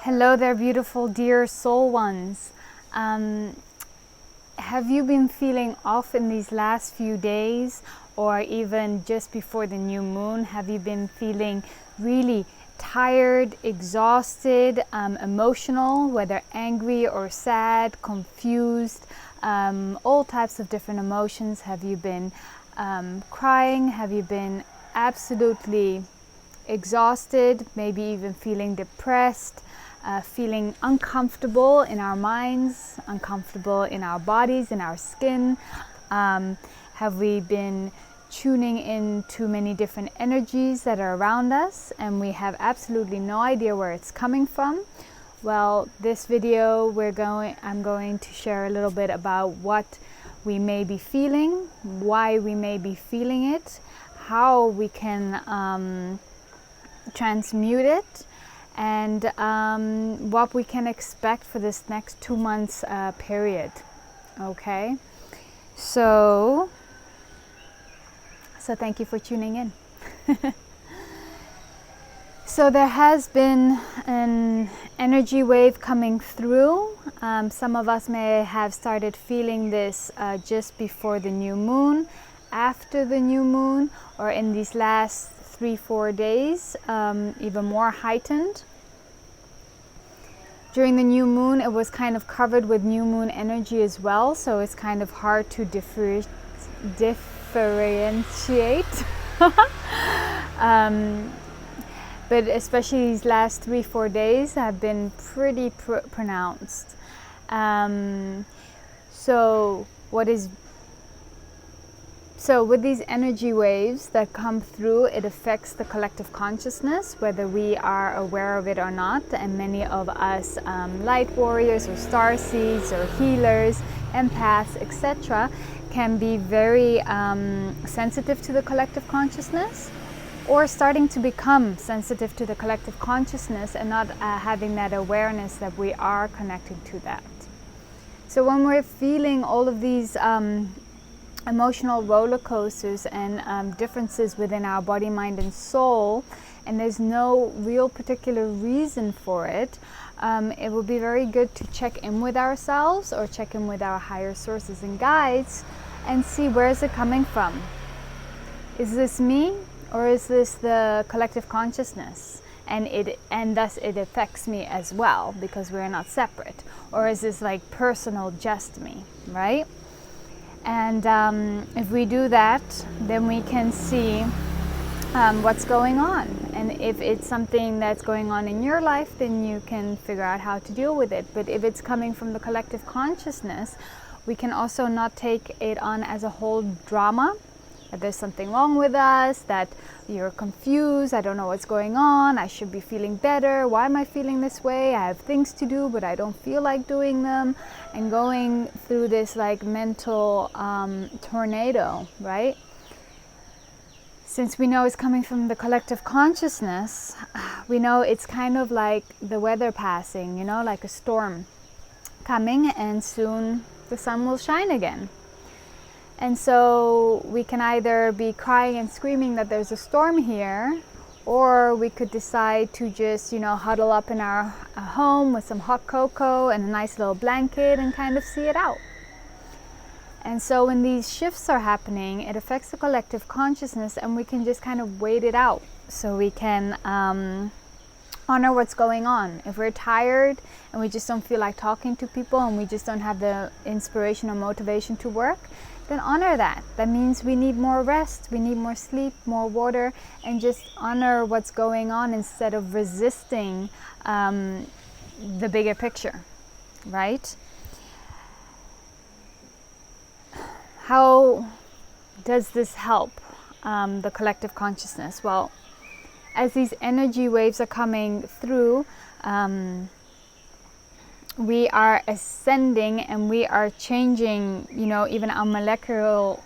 Hello there, beautiful dear soul ones. Have you been feeling off in these last few days, or even just before the new moon? Have you been feeling really tired, exhausted, emotional, whether angry or sad, confused, all types of different emotions? Have you been crying? Have you been absolutely exhausted, maybe even feeling depressed, feeling uncomfortable in our minds, uncomfortable in our bodies, in our skin? Have we been tuning in to many different energies that are around us and we have absolutely no idea where it's coming from? Well, this video I'm going to share a little bit about what we may be feeling, why we may be feeling it, how we can transmute it, and what we can expect for this next 2 months period. Okay, so thank you for tuning in. So there has been an energy wave coming through. Some of us may have started feeling this just before the new moon, after the new moon, or in these last 3-4 days, even more heightened. During the new moon, it was kind of covered with new moon energy as well, so it's kind of hard to differentiate. But especially these last 3-4 days have been pretty pronounced. So with these energy waves that come through, it affects the collective consciousness, whether we are aware of it or not. And many of us light warriors or starseeds or healers, empaths, etc., can be very sensitive to the collective consciousness, or starting to become sensitive to the collective consciousness and not having that awareness that we are connected to that. So when we're feeling all of these emotional roller coasters and differences within our body, mind and soul, and there's no real particular reason for it, it will be very good to check in with ourselves or check in with our higher sources and guides and see, where is it coming from? Is this me, or is this the collective consciousness? And thus it affects me as well, because we're not separate. Or is this like personal, just me, right? And if we do that, then we can see what's going on. And if it's something that's going on in your life, then you can figure out how to deal with it. But if it's coming from the collective consciousness, we can also not take it on as a whole drama, that there's something wrong with us, that you're confused, I don't know what's going on, I should be feeling better, why am I feeling this way, I have things to do but I don't feel like doing them, and going through this like mental tornado, right? Since we know it's coming from the collective consciousness, we know it's kind of like the weather passing, you know, like a storm coming, and soon the sun will shine again. And so we can either be crying and screaming that there's a storm here, or we could decide to just, you know, huddle up in our home with some hot cocoa and a nice little blanket and kind of see it out. And so when these shifts are happening, it affects the collective consciousness, and we can just kind of wait it out, so we can honor what's going on. If we're tired and we just don't feel like talking to people, and we just don't have the inspiration or motivation to work, then honor that. That means we need more rest, we need more sleep, more water, and just honor what's going on instead of resisting the bigger picture, right? How does this help the collective consciousness? Well, as these energy waves are coming through, we are ascending and we are changing, you know, even our molecular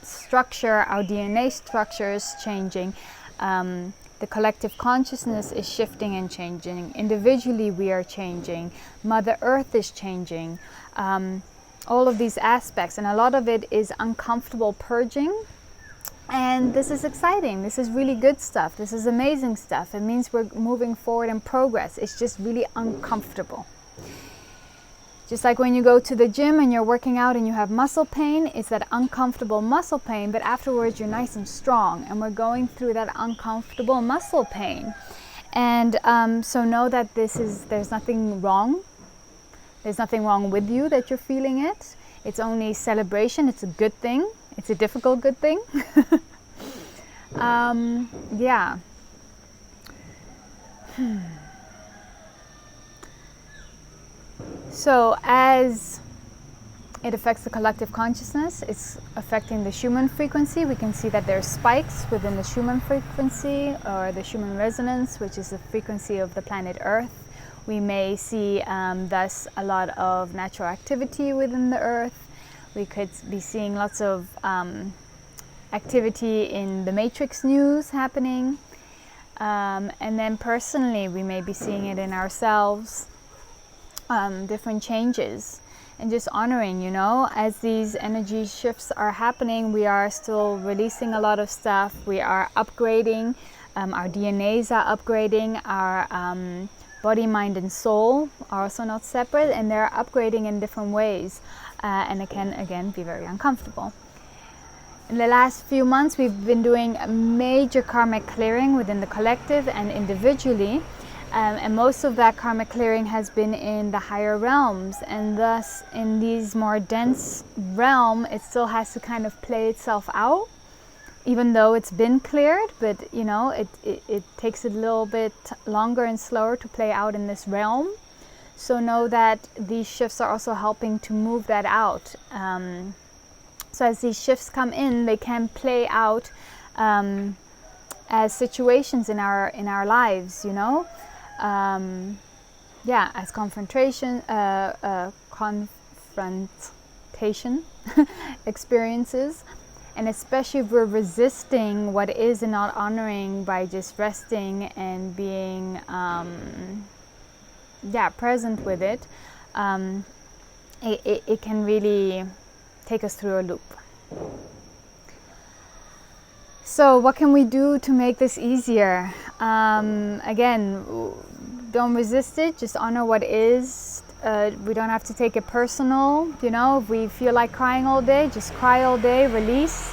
structure, our DNA structure is changing. The collective consciousness is shifting and changing. Individually, we are changing. Mother Earth is changing. All of these aspects, and a lot of it is uncomfortable purging. And this is exciting. This is really good stuff. This is amazing stuff. It means we're moving forward in progress. It's just really uncomfortable. Just like when you go to the gym and you're working out and you have muscle pain, it's that uncomfortable muscle pain, but afterwards you're nice and strong, and we're going through that uncomfortable muscle pain. And so know that there's nothing wrong. There's nothing wrong with you that you're feeling it. It's only celebration. It's a good thing. It's a difficult good thing. Yeah. So as it affects the collective consciousness, it's affecting the Shumann frequency. We can see that there are spikes within the Shumann frequency, or the Shumann resonance, which is the frequency of the planet Earth. We may see thus a lot of natural activity within the Earth. We could be seeing lots of activity in the Matrix news happening. And then personally, we may be seeing it in ourselves, different changes. And just honoring, as these energy shifts are happening, we are still releasing a lot of stuff. We are upgrading. Our DNAs are upgrading. Our body, mind, and soul are also not separate, and they're upgrading in different ways. And it can, again, be very uncomfortable. In the last few months, we've been doing a major karmic clearing within the collective and individually. And most of that karmic clearing has been in the higher realms, and thus in these more dense realm, it still has to kind of play itself out, even though it's been cleared. But it takes a little bit longer and slower to play out in this realm. So know that these shifts are also helping to move that out. So as these shifts come in, they can play out as situations in our lives, as confrontation experiences. And especially if we're resisting what is and not honoring by just resting and being present with it, it can really take us through a loop. So what can we do to make this easier? Again, don't resist it, just honor what is. We don't have to take it personal. If we feel like crying all day, just cry all day, release.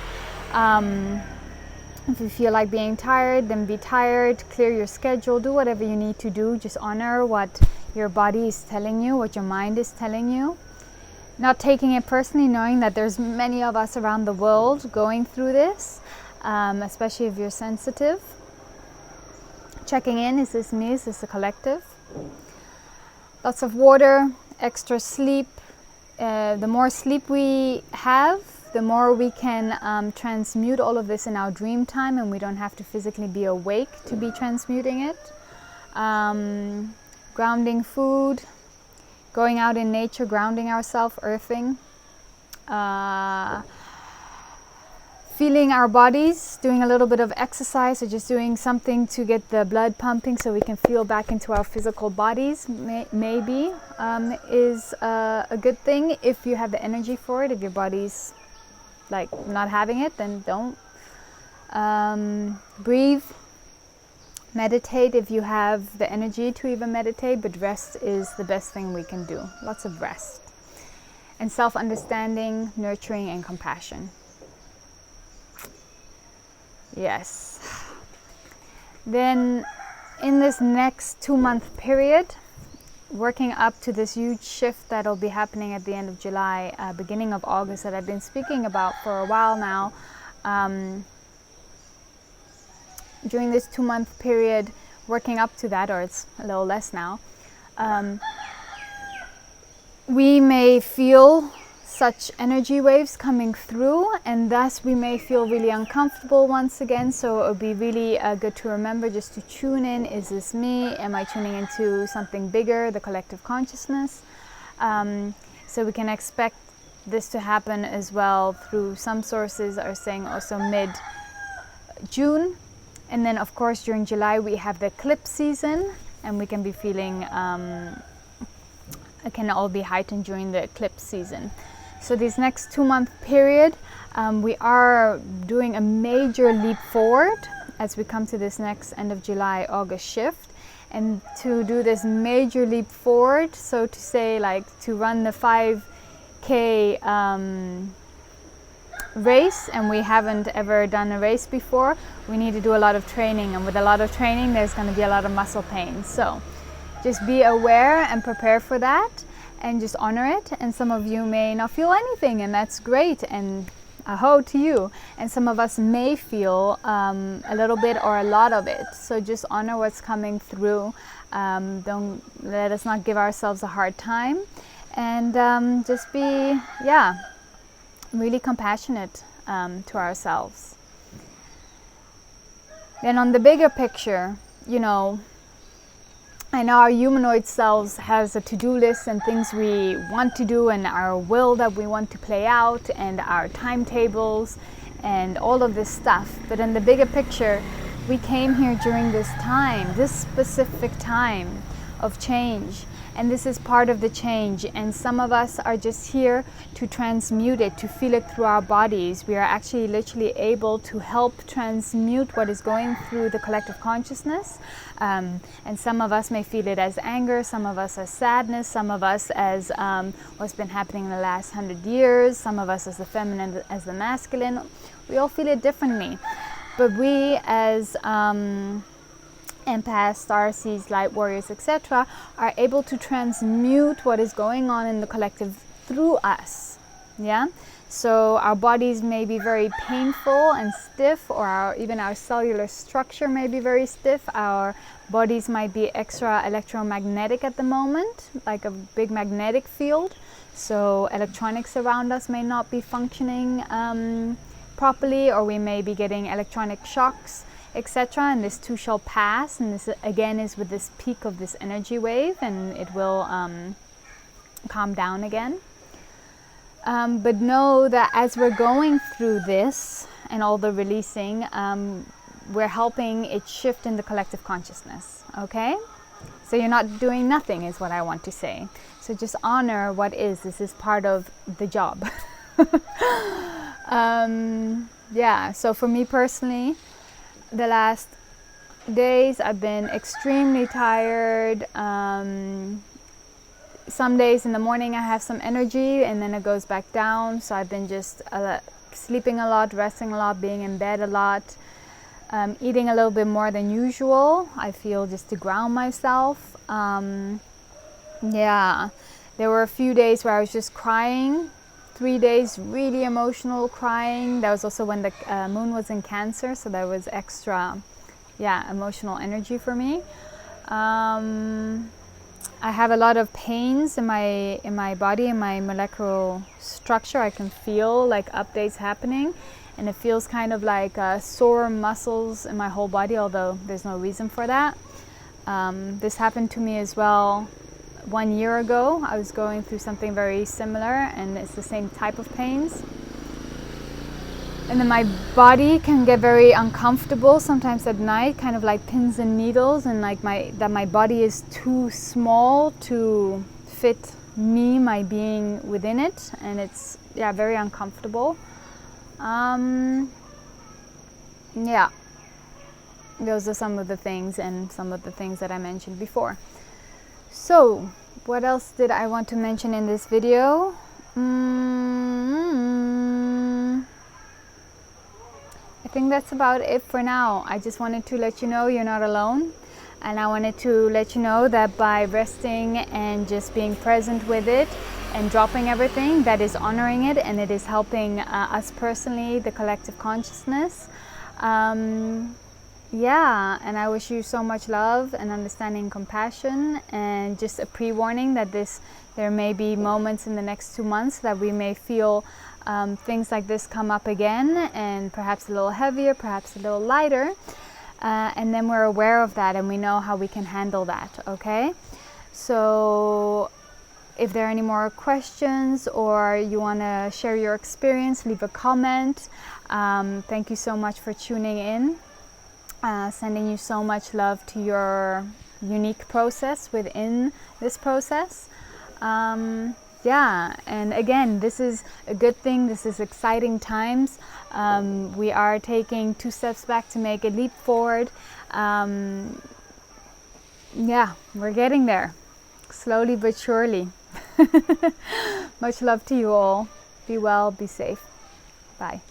If you feel like being tired, then be tired, clear your schedule, do whatever you need to do. Just honor what your body is telling you, what your mind is telling you. Not taking it personally, knowing that there's many of us around the world going through this, especially if you're sensitive. Checking in, is this me, is this a collective? Lots of water, extra sleep. The more sleep we have, the more we can transmute all of this in our dream time, and we don't have to physically be awake to be transmuting it. Grounding food, going out in nature, grounding ourselves, earthing. Feeling our bodies, doing a little bit of exercise, or just doing something to get the blood pumping so we can feel back into our physical bodies maybe is a good thing if you have the energy for it. If your body's like not having it, then don't. Breathe, meditate if you have the energy to even meditate, but rest is the best thing we can do. Lots of rest. And self-understanding, nurturing, and compassion. Yes. Then in this next 2-month period, working up to this huge shift that'll be happening at the end of July, beginning of August, that I've been speaking about for a while now. During this 2-month period, working up to that, or it's a little less now, we may feel such energy waves coming through, and thus we may feel really uncomfortable once again. So it would be really good to remember just to tune in. Is this me? Am I tuning into something bigger, the collective consciousness? So we can expect this to happen as well. Through some sources are saying also mid-June. And then of course during July we have the eclipse season, and we can be feeling, it can all be heightened during the eclipse season. So this next 2-month period, we are doing a major leap forward as we come to this next end of July, August shift. And to do this major leap forward, so to say, like to run the 5K race, and we haven't ever done a race before, we need to do a lot of training, and with a lot of training there's going to be a lot of muscle pain. So just be aware and prepare for that and just honor it. And some of you may not feel anything, and that's great, and aho to you. And some of us may feel a little bit or a lot of it, so just honor what's coming through. Don't let us not give ourselves a hard time, and just be really compassionate to ourselves. Then on the bigger picture, you know, I know our humanoid selves has a to-do list and things we want to do, and our will that we want to play out, and our timetables and all of this stuff. But in the bigger picture, we came here during this time, this specific time of change. And this is part of the change, and some of us are just here to transmute it, to feel it through our bodies. We are actually literally able to help transmute what is going through the collective consciousness. And some of us may feel it as anger, some of us as sadness, some of us as what's been happening in the last 100 years, some of us as the feminine, as the masculine. We all feel it differently. But we as empaths, starseeds, light warriors, etc., are able to transmute what is going on in the collective through us. Yeah, so our bodies may be very painful and stiff, or even our cellular structure may be very stiff. Our bodies might be extra electromagnetic at the moment, like a big magnetic field. So electronics around us may not be functioning properly, or we may be getting electronic shocks, etc. And this too shall pass, and this again is with this peak of this energy wave, and it will calm down again. But know that as we're going through this and all the releasing, we're helping it shift in the collective consciousness. Okay, so you're not doing nothing is what I want to say. So just honor what is. This is part of the job. Yeah, so for me personally, the last days I've been extremely tired. Some days in the morning I have some energy and then it goes back down. So I've been just sleeping a lot, resting a lot, being in bed a lot, eating a little bit more than usual. I feel just to ground myself. Yeah, there were a few days where I was just crying. 3 days really emotional crying. That was also when the moon was in Cancer, so there was extra emotional energy for me. I have a lot of pains in my body, in my molecular structure. I can feel like updates happening, and it feels kind of like sore muscles in my whole body, although there's no reason for that. This happened to me as well 1 year ago. I was going through something very similar, and it's the same type of pains. And then my body can get very uncomfortable sometimes at night, kind of like pins and needles, and like my body is too small to fit me, my being within it, and it's very uncomfortable. Yeah, those are some of the things, and some of the things that I mentioned before. So, what else did I want to mention in this video? I think that's about it for now. I just wanted to let you know you're not alone. And I wanted to let you know that by resting and just being present with it and dropping everything, that is honoring it, and it is helping us personally, the collective consciousness. Yeah, and I wish you so much love and understanding, compassion, and just a pre-warning that there may be moments in the next 2 months that we may feel things like this come up again, and perhaps a little heavier, perhaps a little lighter, and then we're aware of that and we know how we can handle that. Okay, so if there are any more questions or you want to share your experience, leave a comment. Thank you so much for tuning in. Sending you so much love to your unique process within this process. Yeah, and again, this is a good thing. This is exciting times. We are taking 2 steps back to make a leap forward. Yeah, we're getting there, slowly but surely. Much love to you all. Be well, be safe. Bye.